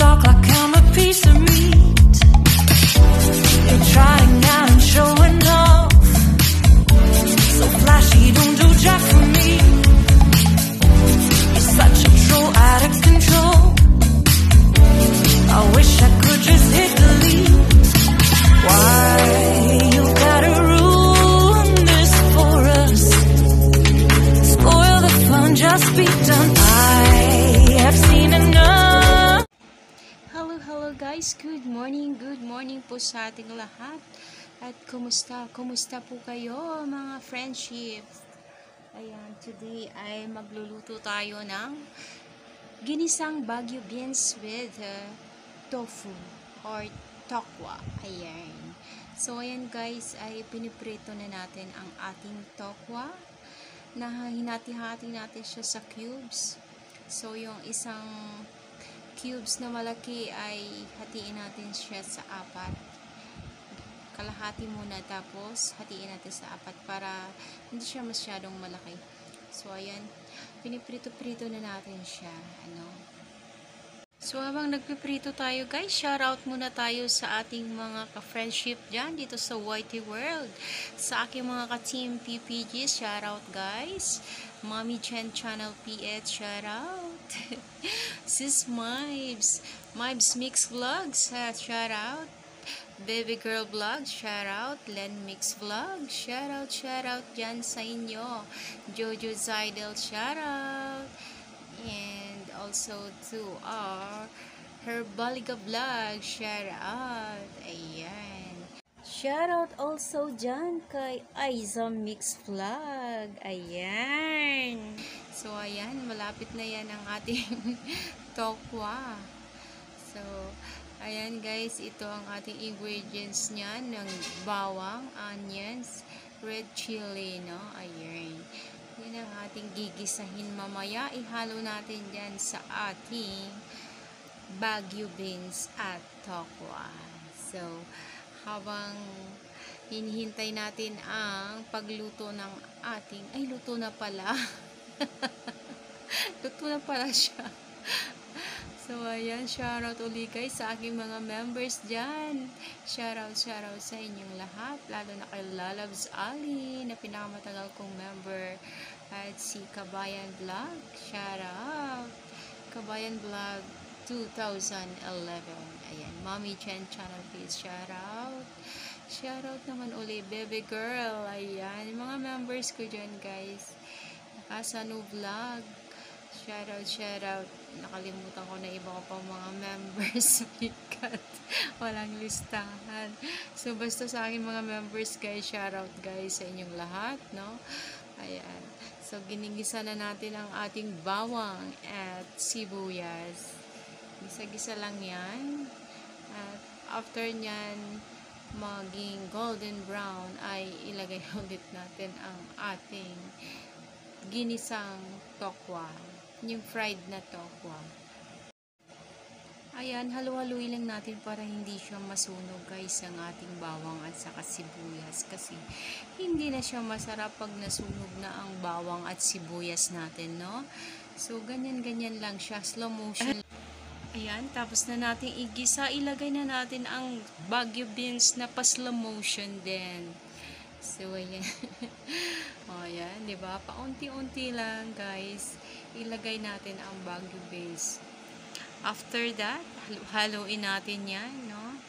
talk like I'm a piece of meat. You're trying out and showing off, so flashy, don't do jack for me. You're such a troll, out of control. I wish I could just hit delete. Why you gotta ruin this for us? Spoil the fun, just be done. I have seen enough. Hello guys, good morning po sa ating lahat. At kumusta po kayo mga friendships? Ayan, today ay magluluto tayo ng ginisang Baguio beans with tofu or tokwa. Ayan. So ayan guys, ay piniprito na natin ang ating tokwa. Na hinati-hati natin siya sa cubes. So yung isang cubes na malaki ay hatiin natin siya sa apat. Kalahati muna, tapos hatiin natin sa apat para hindi siya masyadong malaki. So ayan, piniprito-prito na natin siya. So habang nagpiprito tayo guys, shoutout muna tayo sa ating mga ka-friendship dyan dito sa YT World. Sa aking mga ka-team PPG, shoutout guys. Mommy Chen Channel PH, shoutout. Sis Mibes Mix Vlogs, shoutout. Baby Girl Vlog, shoutout. Len Mix Vlog, shoutout dyan sa inyo. Jojo Zidel, shoutout. And also to our Herbalica Vlog, shoutout. Ayan. Shoutout also dyan kay Aiza Mix Vlog. Ayan. So ayan, malapit na yan ang ating tokwa. So ayan guys, ito ang ating ingredients niyan, ng bawang, onions, red chili, no? Ayan. Yan ang ating gigisahin mamaya. Ihalo natin dyan sa ating Baguio beans at tokwa. So, habang hinihintay natin ang pagluto ng ating, ay luto na pala. Luto na pala siya. So, ayan, shoutout ulit guys sa aking mga members dyan. Shoutout sa inyong lahat. Lalo na kay Lalabs Ali, na pinakamatagal kong member. At si Kabayan Vlog. Shoutout. Kabayan Vlog 2011. Ayan, Mommy Chen Channel please. Shoutout. Shoutout naman ulit, Baby Girl. Ayan, mga members ko dyan guys. Nakasano Vlog. Shoutout. Nakalimutan ko na iba ko pang mga members. Walang listahan. So, basta sa akin mga members guys, shoutout guys sa inyong lahat, no? Ayan. So, ginigisa na natin ang ating bawang at sibuyas. Gisa-gisa lang yan. At after nyan, maging golden brown, ay ilagay ulit natin ang ating ginisang tokwa. Yung fried na tokwa. Ayan, halu-haluin lang natin para hindi siya masunog guys ang ating bawang at saka sibuyas. Kasi hindi na siya masarap pag nasunog na ang bawang at sibuyas natin, no? So, ganyan-ganyan lang siya. Slow motion. Ayan, tapos na natin igisa. Ilagay na natin ang Baguio beans na pa-slow motion din. So, ayan. O, ayan, diba? Paunti-unti lang, guys. Ilagay natin ang Baguio beans. After that, haluin natin yan, no?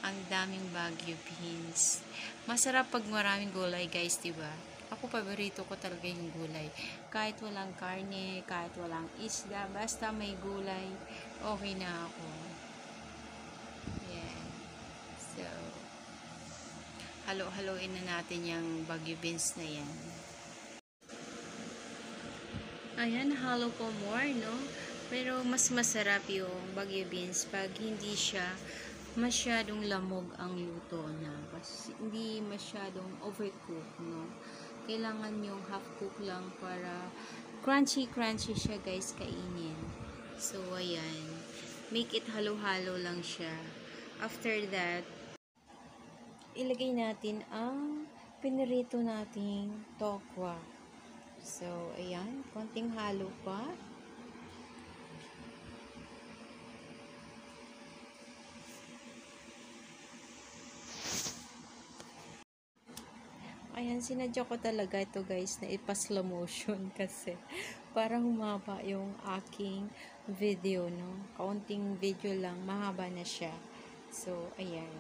Ang daming Baguio beans. Masarap pag maraming gulay, guys, diba? Ako, paborito ko talaga yung gulay. Kahit walang karne, kahit walang isda, basta may gulay, okay na ako. Ayan. So, halo-haloin na natin yung Baguio beans na yan. Ayan, halo po more, no? Pero mas masarap yung Baguio beans pag hindi siya masyadong lamog ang luto na. Kasi hindi masyadong overcook, no? Kailangan yung half cook lang para crunchy siya, guys, kainin. So, ayan. Make it halo-halo lang siya. After that, ilagay natin ang pinirito nating tokwa. So, ayan. Konting halo pa. Ayan, sinadya ko talaga ito guys na ipa-slow motion kasi para humaba yung aking video, no? Kaunting video lang, mahaba na siya. So, ayan.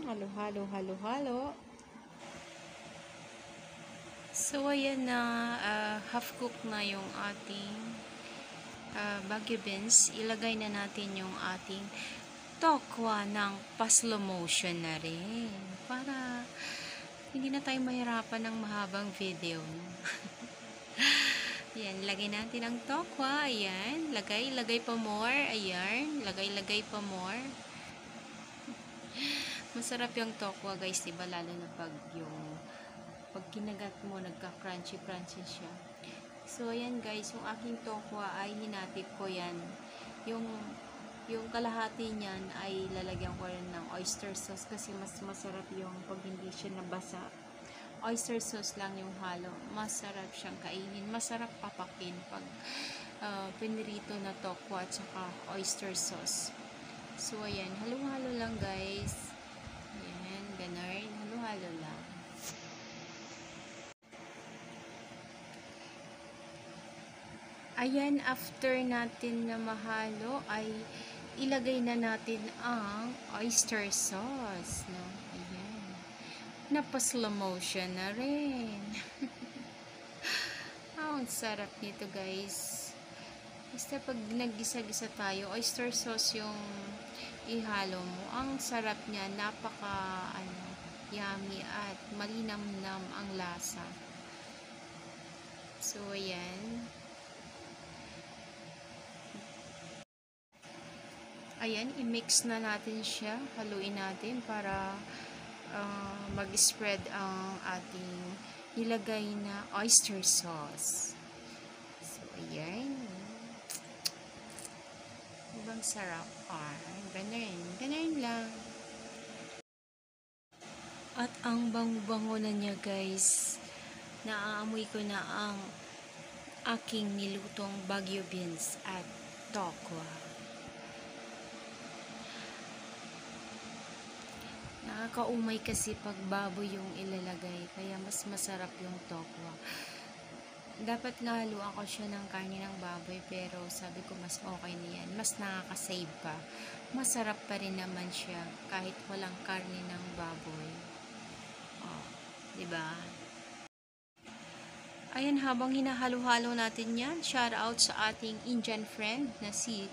Halo, halo, halo, halo. So, ayan na, half cook na yung ating Baguio beans. Ilagay na natin yung ating tokwa ng pa-slow motion na rin. Para hindi na tayo mahirapan ng mahabang video. Ayan, lagay natin ang tokwa. Ayan, lagay pa more. Ayan, lagay pa more. Masarap yung tokwa guys, diba? Lalo na pag kinagat mo, nagka-crunchy siya. So, ayan guys, yung aking tokwa ay hinati ko yan. Yung kalahati niyan ay lalagyan ko rin ng oyster sauce kasi mas masarap yung pag hindi siya nabasa. Oyster sauce lang yung halo. Masarap siyang kainin. Masarap papakin pag pinirito na tokwa at saka oyster sauce. So, ayan. Halo-halo lang guys. Ayan. Ganun. Halo-halo lang. Ayan. After natin na mahalo ay ilagay na natin ang oyster sauce. No? Ayan. Napa-slow motion na rin. Ang sarap nito guys. Basta pag naggisa-gisa tayo, oyster sauce yung ihalo mo. Ang sarap niya, napaka yummy at malinamnam ang lasa. So, ayan. Ayan, i-mix na natin siya. Haluin natin para mag-spread ang ating nilagay na oyster sauce. So, ayan. Ibang sarap. Ganun lang. At ang bango-bango na niya guys. Naaamoy ko na ang aking nilutong Baguio beans at tokwa. Nakakaumay kasi pag baboy yung ilalagay, kaya mas masarap yung tokwa. Dapat nga haluan ko siya ng karne ng baboy, pero sabi ko mas okay na yan. Mas nakaka-save pa. Masarap pa rin naman siya kahit walang karne ng baboy. Oh, diba? Ayan, habang hinahalo-halo natin yan, shout out sa ating Indian friend na si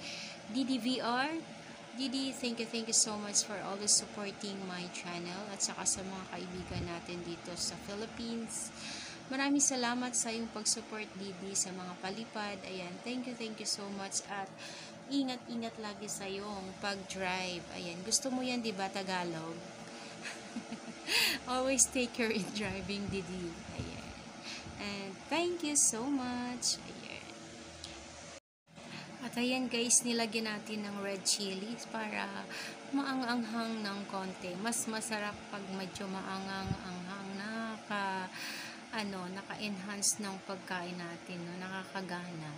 DDVR. Didi, thank you so much for always supporting my channel at saka sa mga kaibigan natin dito sa Philippines. Maraming salamat sa iyong pag-support, Didi, sa mga palipad. Ayan, thank you so much at ingat-ingat lagi sa iyong pag-drive. Ayan, gusto mo yan, di ba, Tagalog? Always take care in driving, Didi. Ayan. And thank you so much. Ayan. At ayan guys, nilagyan natin ng red chili para maanganghang ng konti. Mas masarap pag medyo maangang-anghang, naka-enhance ng pagkain natin, no? Nakakagana.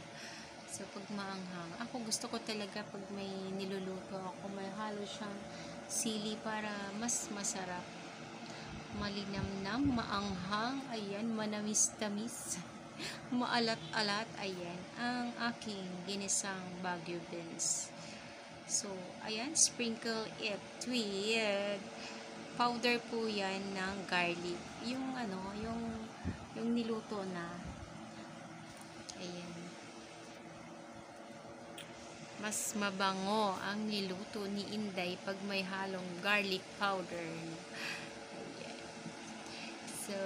So pag maanghang, ako gusto ko talaga pag may niluluto ako, may halo siyang sili para mas masarap. Malinamnam, maanghang, ayan, manamis-tamis. Maalat-alat, ayan, ang aking ginisang Baguio beans. So, ayan, sprinkle it with powder po yan ng garlic. Yung niluto na. Ayan. Mas mabango ang niluto ni Inday pag may halong garlic powder. Ayan. So,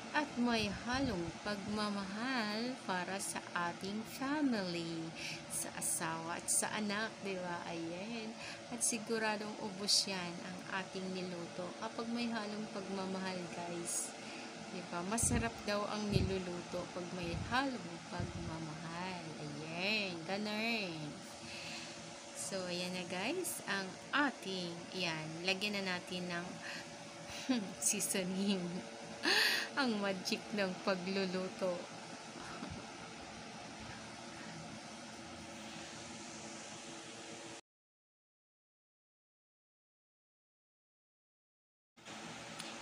at may halong pagmamahal para sa ating family, sa asawa at sa anak, di ba? Ayan. At siguradong ubos yan ang ating niluto kapag may halong pagmamahal, guys. Di ba? Masarap daw ang niluluto pag may halong pagmamahal. Ayan. Ganun. So, ayan na guys, ang ating, ayan, lagyan na natin ng seasoning. Ang magic ng pagluluto.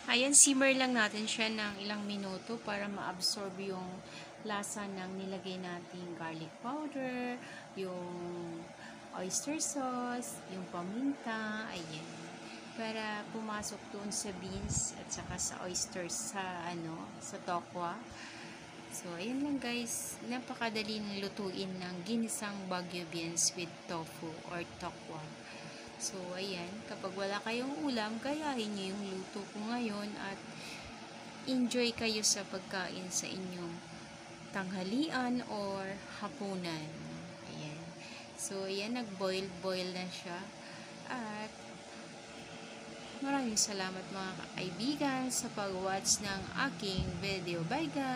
Ayan, simmer lang natin siya ng ilang minuto para ma-absorb yung lasa ng nilagay nating garlic powder, yung oyster sauce, yung paminta, ayan. Para pumasok doon sa beans at saka sa oysters sa tokwa. So, ayan lang guys. Napakadaling lutuin ng ginisang Baguio beans with tofu or tokwa. So, ayan. Kapag wala kayong ulam, gayahin nyo yung luto ko ngayon at enjoy kayo sa pagkain sa inyong tanghalian or hapunan. Ayan. So, ayan. Nag-boil na siya. At maraming salamat mga kaibigan sa pag-watch ng aking video. Bye guys!